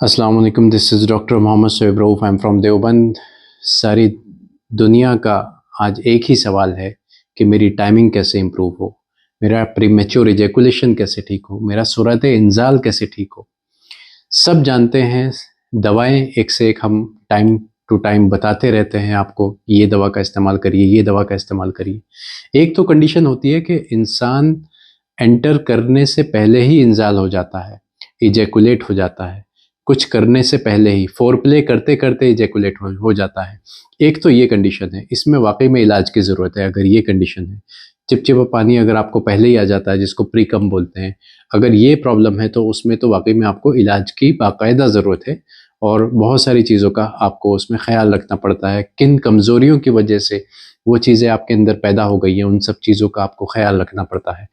अस्सलाम वालेकुम, this is doctor Mohammad Shoaib Rauf, I am from Deoband. सारी दुनिया का आज एक ही सवाल है कि मेरी टाइमिंग कैसे इम्प्रूव हो, मेरा प्रीमेच्योर इजैकुलेशन कैसे ठीक हो, मेरा सूरत इंज़ाल कैसे ठीक हो। सब जानते हैं, दवाएं एक से एक हम टाइम टू टाइम बताते रहते हैं आपको, ये दवा का इस्तेमाल करिए, ये दवा का इस्तेमाल करिए। एक तो कंडीशन होती है कि इंसान एंटर करने से पहले ही इंज़ाल हो जाता है, इजैकुलेट हो जाता है, कुछ करने से पहले ही फोर प्ले करते करते इजैकुलेट हो जाता है। एक तो ये कंडीशन है, इसमें वाकई में इलाज की ज़रूरत है। अगर ये कंडीशन है, चिपचिपा पानी अगर आपको पहले ही आ जाता है, जिसको प्री कम बोलते हैं, अगर ये प्रॉब्लम है तो उसमें तो वाकई में आपको इलाज की बाकायदा ज़रूरत है और बहुत सारी चीज़ों का आपको उसमें ख्याल रखना पड़ता है। किन कमज़ोरियों की वजह से वो चीज़ें आपके अंदर पैदा हो गई हैं, उन सब चीज़ों का आपको ख्याल रखना पड़ता है।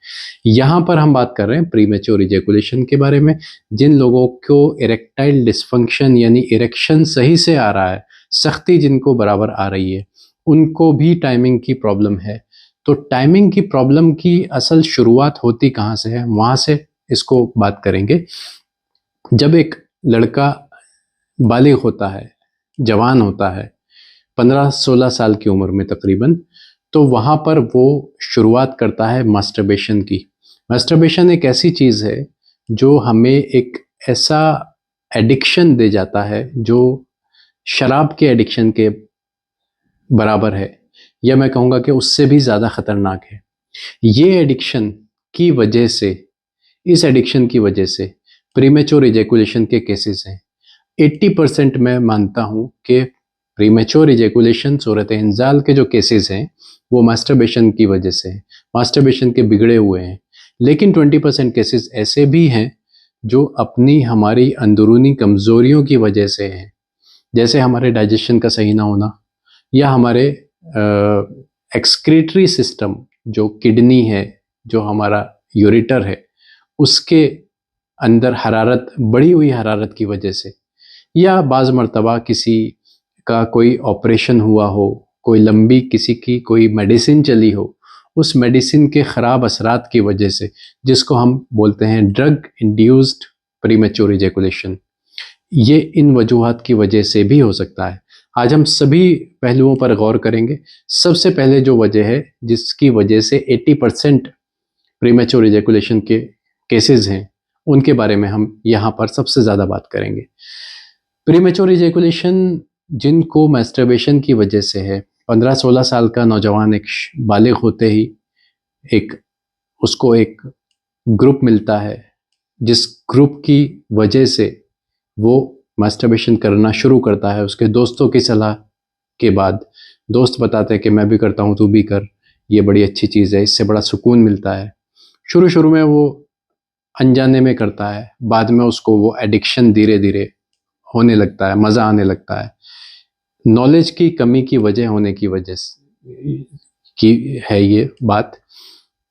यहाँ पर हम बात कर रहे हैं प्रीमेच्योर इजैकुलेशन के बारे में। जिन लोगों को इरेक्टाइल डिस्फंक्शन यानी इरेक्शन सही से आ रहा है, सख्ती जिनको बराबर आ रही है, उनको भी टाइमिंग की प्रॉब्लम है। तो टाइमिंग की प्रॉब्लम की असल शुरुआत होती कहाँ से है, वहाँ से इसको बात करेंगे। जब एक लड़का बालिग होता है, जवान होता है, 15-16 साल की उम्र में तकरीबन, तो वहाँ पर वो शुरुआत करता है मास्टरबेशन की। मास्टरबेशन एक ऐसी चीज़ है जो हमें एक ऐसा एडिक्शन दे जाता है जो शराब के एडिक्शन के बराबर है, या मैं कहूँगा कि उससे भी ज़्यादा ख़तरनाक है। ये एडिक्शन की वजह से, इस एडिक्शन की वजह से प्रीमेच्योर इजैकुलेशन के केसेस हैं। 80% मैं मानता हूँ कि प्रीमेच्योर इजैकुलेशन सूरत इंज़ाल के जो केसेस हैं वो मास्टरबेशन की वजह से हैं, मास्टरबेशन के बिगड़े हुए हैं। लेकिन 20% केसेस ऐसे भी हैं जो अपनी हमारी अंदरूनी कमज़ोरियों की वजह से हैं, जैसे हमारे डाइजेशन का सही ना होना, या हमारे एक्सक्रीटरी सिस्टम, जो किडनी है, जो हमारा यूरेटर है, उसके अंदर हरारत, बढ़ी हुई हरारत की वजह से, या बाज़ मर्तबा किसी का कोई ऑपरेशन हुआ हो, कोई लंबी किसी की कोई मेडिसिन चली हो, उस मेडिसिन के ख़राब असरात की वजह से, जिसको हम बोलते हैं ड्रग इंड्यूस्ड प्रीमेच्योर इजैकुलेशन, ये इन वजूहात की वजह से भी हो सकता है। आज हम सभी पहलुओं पर गौर करेंगे। सबसे पहले जो वजह है जिसकी वजह से 80% प्रीमेच्योर इजैकुलेशन के केसेस हैं, उनके बारे में हम यहाँ पर सबसे ज़्यादा बात करेंगे। प्रीमेच्योर इजैकुलेशन जिनको मैस्टरबेशन की वजह से है, 15-16 साल का नौजवान एक बालिग होते ही एक उसको एक ग्रुप मिलता है, जिस ग्रुप की वजह से वो मास्टरबेशन करना शुरू करता है। उसके दोस्तों की सलाह के बाद दोस्त बताते हैं कि मैं भी करता हूँ, तू भी कर, ये बड़ी अच्छी चीज़ है, इससे बड़ा सुकून मिलता है। शुरू शुरू में वो अनजाने में करता है, बाद में उसको वो एडिक्शन धीरे धीरे होने लगता है, मज़ा आने लगता है। नॉलेज की कमी की वजह होने की वजह से की है ये बात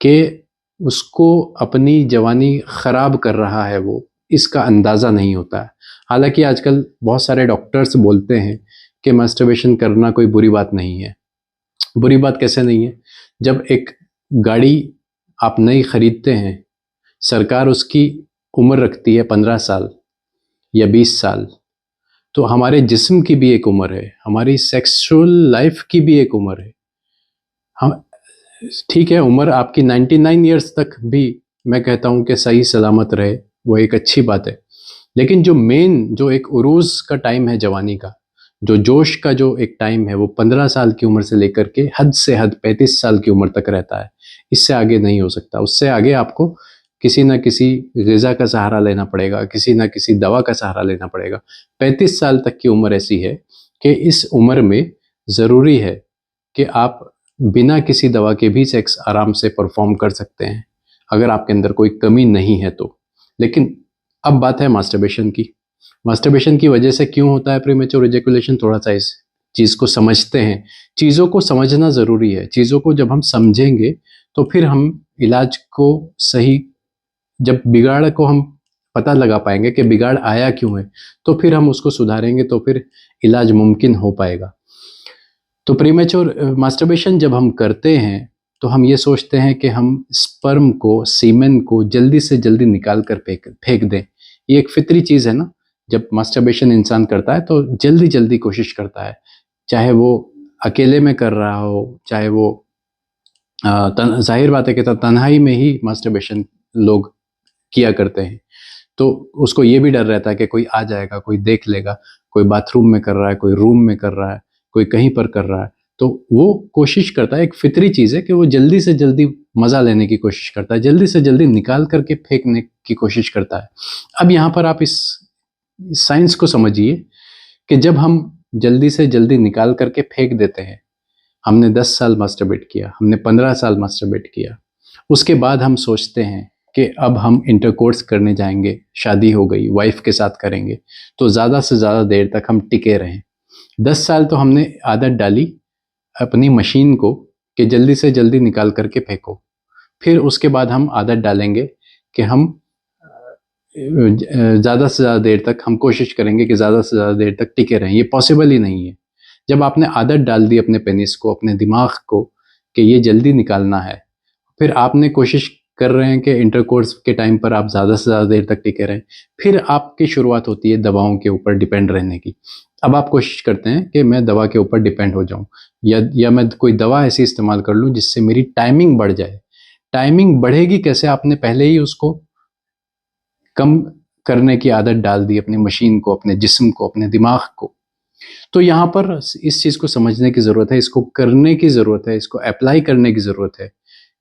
कि उसको अपनी जवानी ख़राब कर रहा है वो, इसका अंदाज़ा नहीं होता है। हालांकि आजकल बहुत सारे डॉक्टर्स बोलते हैं कि मास्टरबेशन करना कोई बुरी बात नहीं है। बुरी बात कैसे नहीं है? जब एक गाड़ी आप नई खरीदते हैं, सरकार उसकी उम्र रखती है 15 साल या 20 साल, तो हमारे जिस्म की भी एक उम्र है, हमारी सेक्सुअल लाइफ की भी एक उम्र है। हम, ठीक है, उम्र आपकी 99 ईयर्स तक भी मैं कहता हूँ कि सही सलामत रहे, वो एक अच्छी बात है। लेकिन जो मेन, जो एक उरूज़ का टाइम है जवानी का, जो जोश का जो एक टाइम है, वो 15 साल की उम्र से लेकर के हद से हद 35 साल की उम्र तक रहता है। इससे आगे नहीं हो सकता। उससे आगे आपको किसी न किसी ग़िज़ा का सहारा लेना पड़ेगा, किसी न किसी दवा का सहारा लेना पड़ेगा। 35 साल तक की उम्र ऐसी है कि इस उम्र में ज़रूरी है कि आप बिना किसी दवा के भी सेक्स आराम से परफॉर्म कर सकते हैं, अगर आपके अंदर कोई कमी नहीं है तो। लेकिन अब बात है मास्टरबेशन की। मास्टरबेशन की वजह से क्यों होता है प्रीमेच्योर इजैकुलेशन, थोड़ा सा इस चीज़ को समझते हैं। चीज़ों को समझना ज़रूरी है। चीज़ों को जब हम समझेंगे तो फिर हम इलाज को सही, जब बिगाड़ को हम पता लगा पाएंगे कि बिगाड़ आया क्यों है, तो फिर हम उसको सुधारेंगे, तो फिर इलाज मुमकिन हो पाएगा। तो प्रीमेच्योर मास्टरबेशन जब हम करते हैं तो हम ये सोचते हैं कि हम स्पर्म को, सीमेन को जल्दी से जल्दी निकाल कर फेंक फेंक दें। ये एक फितरी चीज़ है ना, जब मास्टरबेशन इंसान करता है तो जल्दी जल्दी कोशिश करता है, चाहे वो अकेले में कर रहा हो, चाहे वो जाहिर बात है कि तन्हाई में ही मास्टरबेशन लोग किया करते हैं। तो उसको ये भी डर रहता है कि कोई आ जाएगा, कोई देख लेगा, कोई बाथरूम में कर रहा है, कोई रूम में कर रहा है, कोई कहीं पर कर रहा है। तो वो कोशिश करता है, एक फितरी चीज़ है कि वो जल्दी से जल्दी मज़ा लेने की कोशिश करता है, जल्दी से जल्दी निकाल करके फेंकने की कोशिश करता है। अब यहाँ पर आप इस साइंस को समझिए कि जब हम जल्दी से जल्दी निकाल करके फेंक देते हैं, हमने 10 साल मास्टरबेट किया, हमने 15 साल मास्टरबेट किया, उसके बाद हम सोचते हैं कि अब हम इंटरकोर्स करने जाएंगे, शादी हो गई, वाइफ के साथ करेंगे, तो ज़्यादा से ज़्यादा देर तक हम टिके रहें। 10 साल तो हमने आदत डाली अपनी मशीन को कि जल्दी से जल्दी निकाल करके फेंको। फिर उसके बाद हम आदत डालेंगे कि हम ज़्यादा से ज़्यादा देर तक हम कोशिश करेंगे कि ज़्यादा से ज़्यादा देर तक टिके रहें। ये पॉसिबल ही नहीं है। जब आपने आदत डाल दी अपने पेनिस को, अपने दिमाग को कि ये जल्दी निकालना है, फिर आपने कोशिश कर रहे हैं कि इंटरकोर्स के टाइम पर आप ज़्यादा से ज़्यादा देर तक टिके रहें, फिर आपकी शुरुआत होती है दवाओं के ऊपर डिपेंड रहने की। अब आप कोशिश करते हैं कि मैं दवा के ऊपर डिपेंड हो जाऊं, या मैं कोई दवा ऐसी इस्तेमाल कर लूं जिससे मेरी टाइमिंग बढ़ जाए। टाइमिंग बढ़ेगी कैसे? आपने पहले ही उसको कम करने की आदत डाल दी अपनी मशीन को, अपने जिस्म को, अपने दिमाग को। तो यहाँ पर इस चीज़ को समझने की ज़रूरत है, इसको करने की ज़रूरत है, इसको अप्लाई करने की ज़रूरत है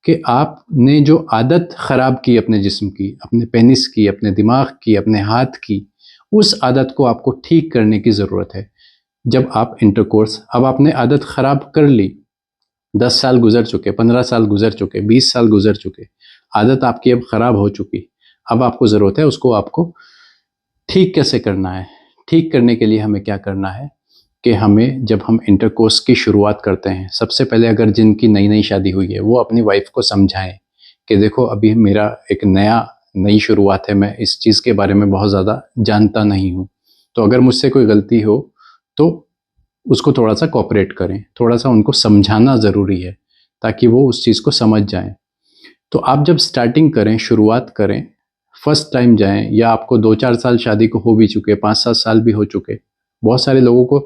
कि आपने जो आदत ख़राब की अपने जिस्म की, अपने पेनिस की, अपने दिमाग की, अपने हाथ की, उस आदत को आपको ठीक करने की ज़रूरत है। जब आप इंटरकोर्स, अब आपने आदत ख़राब कर ली, 10 साल गुजर चुके, 15 साल गुजर चुके, 20 साल गुजर चुके, आदत आपकी अब ख़राब हो चुकी। अब आपको ज़रूरत है उसको आपको ठीक कैसे करना है। ठीक करने के लिए हमें क्या करना है कि हमें, जब हम इंटरकोर्स की शुरुआत करते हैं, सबसे पहले अगर जिनकी नई नई शादी हुई है वो अपनी वाइफ को समझाएं कि देखो अभी मेरा एक नई शुरुआत है, मैं इस चीज़ के बारे में बहुत ज़्यादा जानता नहीं हूँ, तो अगर मुझसे कोई गलती हो तो उसको थोड़ा सा कोऑपरेट करें, थोड़ा सा उनको समझाना ज़रूरी है ताकि वो उस चीज़ को समझ जाएं। तो आप जब स्टार्टिंग करें, शुरुआत करें, फर्स्ट टाइम जाएं, या आपको 2-4 साल शादी को हो भी चुके, 5-7 साल भी हो चुके, बहुत सारे लोगों को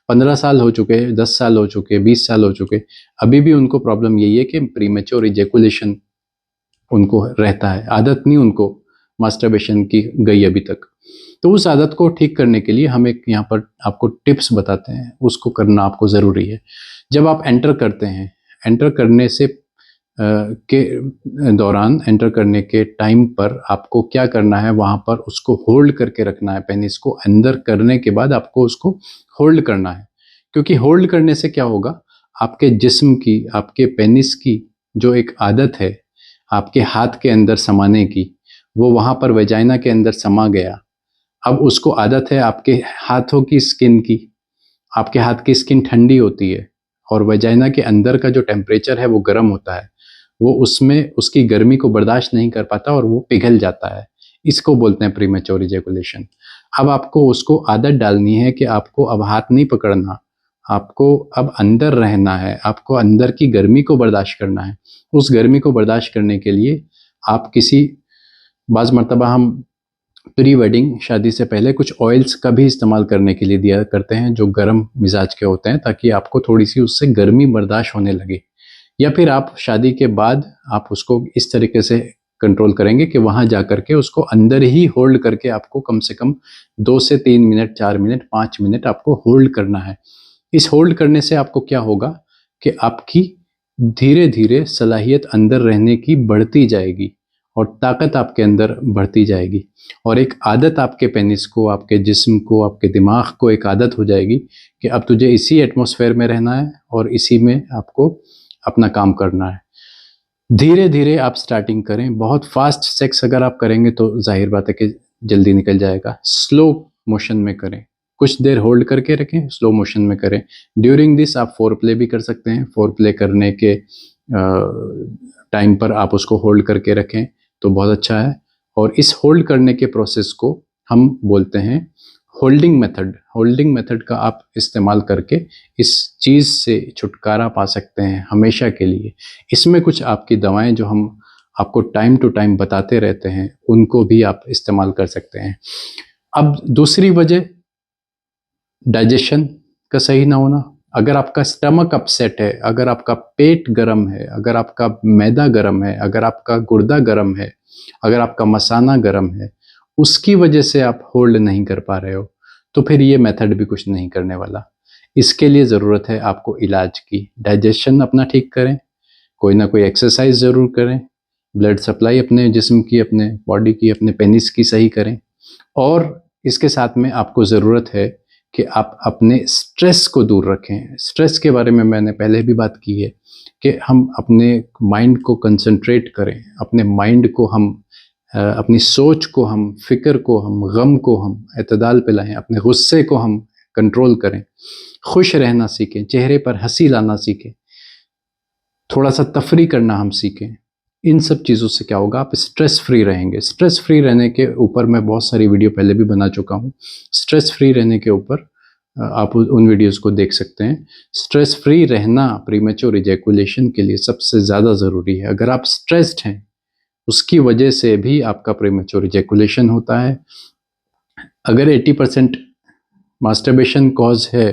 15 साल हो चुके, 10 साल हो चुके, 20 साल हो चुके, अभी भी उनको प्रॉब्लम यही है कि प्रीमेच्योर इजैकुलेशन उनको रहता है, आदत नहीं उनको मास्टरबेशन की गई अभी तक। तो उस आदत को ठीक करने के लिए हम एक यहाँ पर आपको टिप्स बताते हैं, उसको करना आपको ज़रूरी है। जब आप एंटर करते हैं, एंटर करने से के दौरान, एंटर करने के टाइम पर आपको क्या करना है, वहाँ पर उसको होल्ड करके रखना है। पेनिस को अंदर करने के बाद आपको उसको होल्ड करना है, क्योंकि होल्ड करने से क्या होगा, आपके जिस्म की, आपके पेनिस की जो एक आदत है आपके हाथ के अंदर समाने की, वो वहाँ पर वेजाइना के अंदर समा गया। अब उसको आदत है आपके हाथों की स्किन की, आपके हाथ की स्किन ठंडी होती है और वेजाइना के अंदर का जो टेम्परेचर है वो गर्म होता है, वो उसमें उसकी गर्मी को बर्दाश्त नहीं कर पाता और वो पिघल जाता है। इसको बोलते हैं प्रीमेच्योर इजैकुलेशन। अब आपको उसको आदत डालनी है कि आपको अब हाथ नहीं पकड़ना, आपको अब अंदर रहना है, आपको अंदर की गर्मी को बर्दाश्त करना है। उस गर्मी को बर्दाश्त करने के लिए आप बाज़ मर्तबा हम प्री वेडिंग, शादी से पहले कुछ ऑयल्स का भी इस्तेमाल करने के लिए दिया करते हैं जो गर्म मिजाज के होते हैं, ताकि आपको थोड़ी सी उससे गर्मी बर्दाश्त होने लगे। या फिर आप शादी के बाद आप उसको इस तरीके से कंट्रोल करेंगे कि वहाँ जा कर के उसको अंदर ही होल्ड करके आपको कम से कम 2 से 3 मिनट, 4 मिनट, 5 मिनट आपको होल्ड करना है। इस होल्ड करने से आपको क्या होगा कि आपकी धीरे धीरे सलाहियत अंदर रहने की बढ़ती जाएगी और ताकत आपके अंदर बढ़ती जाएगी, और एक आदत आपके पेनिस को, आपके जिस्म को, आपके दिमाग को एक आदत हो जाएगी कि अब तुझे इसी एटमॉस्फेयर में रहना है और इसी में आपको अपना काम करना है। धीरे धीरे आप स्टार्टिंग करें। बहुत फास्ट सेक्स अगर आप करेंगे तो जाहिर बात है कि जल्दी निकल जाएगा। स्लो मोशन में करें, कुछ देर होल्ड करके रखें, स्लो मोशन में करें। ड्यूरिंग दिस आप फोर प्ले भी कर सकते हैं। फोर प्ले करने के टाइम पर आप उसको होल्ड करके रखें तो बहुत अच्छा है। और इस होल्ड करने के प्रोसेस को हम बोलते हैं होल्डिंग मेथड। होल्डिंग मेथड का आप इस्तेमाल करके इस चीज़ से छुटकारा पा सकते हैं हमेशा के लिए। इसमें कुछ आपकी दवाएं जो हम आपको टाइम टू टाइम बताते रहते हैं, उनको भी आप इस्तेमाल कर सकते हैं। अब दूसरी वजह डाइजेशन का सही ना होना। अगर आपका स्टमक अपसेट है, अगर आपका पेट गर्म है, अगर आपका मैदा गर्म है, अगर आपका गुर्दा गर्म है, अगर आपका मसाना गर्म है, उसकी वजह से आप होल्ड नहीं कर पा रहे हो, तो फिर ये मेथड भी कुछ नहीं करने वाला। इसके लिए ज़रूरत है आपको इलाज की। डाइजेशन अपना ठीक करें, कोई ना कोई एक्सरसाइज ज़रूर करें, ब्लड सप्लाई अपने जिस्म की, अपने बॉडी की, अपने पेनिस की सही करें। और इसके साथ में आपको ज़रूरत है कि आप अपने स्ट्रेस को दूर रखें। स्ट्रेस के बारे में मैंने पहले भी बात की है कि हम अपने माइंड को कंसंट्रेट करें, अपने माइंड को हम अपनी सोच को हम, फ़िक्र को हम, गम को हम एतदाल पे लाएँ, अपने गुस्से को हम कंट्रोल करें, खुश रहना सीखें, चेहरे पर हंसी लाना सीखें, थोड़ा सा तफरी करना हम सीखें। इन सब चीज़ों से क्या होगा, आप स्ट्रेस फ्री रहेंगे। स्ट्रेस फ्री रहने के ऊपर मैं बहुत सारी वीडियो पहले भी बना चुका हूँ। स्ट्रेस फ्री रहने के ऊपर आप उन वीडियोस को देख सकते हैं। स्ट्रेस फ्री रहना प्रीमेच्योर इजैकुलेशन के लिए सबसे ज़्यादा ज़रूरी है। अगर आप स्ट्रेस्ड हैं, उसकी वजह से भी आपका प्रीमेच्योर इजैकुलेशन होता है। अगर 80% मास्टरबेशन कॉज है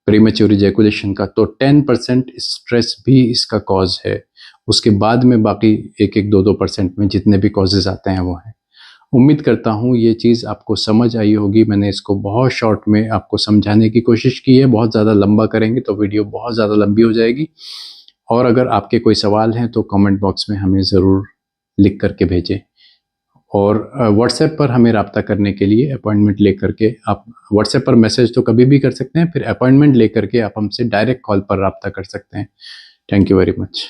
प्रीमेच्योर इजैकुलेशन का, तो 10% स्ट्रेस भी इसका कॉज है। उसके बाद में बाकी 1-2% में जितने भी कॉजेज़ आते हैं वो हैं। उम्मीद करता हूँ ये चीज़ आपको समझ आई होगी। मैंने इसको बहुत शॉर्ट में आपको समझाने की कोशिश की है। बहुत ज़्यादा लंबा करेंगे तो वीडियो बहुत ज़्यादा लंबी हो जाएगी। और अगर आपके कोई सवाल हैं तो कमेंट बॉक्स में हमें ज़रूर लिख करके भेजें। और व्हाट्सएप पर हमें रब्ता करने के लिए अपॉइंटमेंट लेकर के, आप व्हाट्सएप पर मैसेज तो कभी भी कर सकते हैं, फिर अपॉइंटमेंट लेकर के आप हमसे डायरेक्ट कॉल पर रब्ता कर सकते हैं। Thank you very much.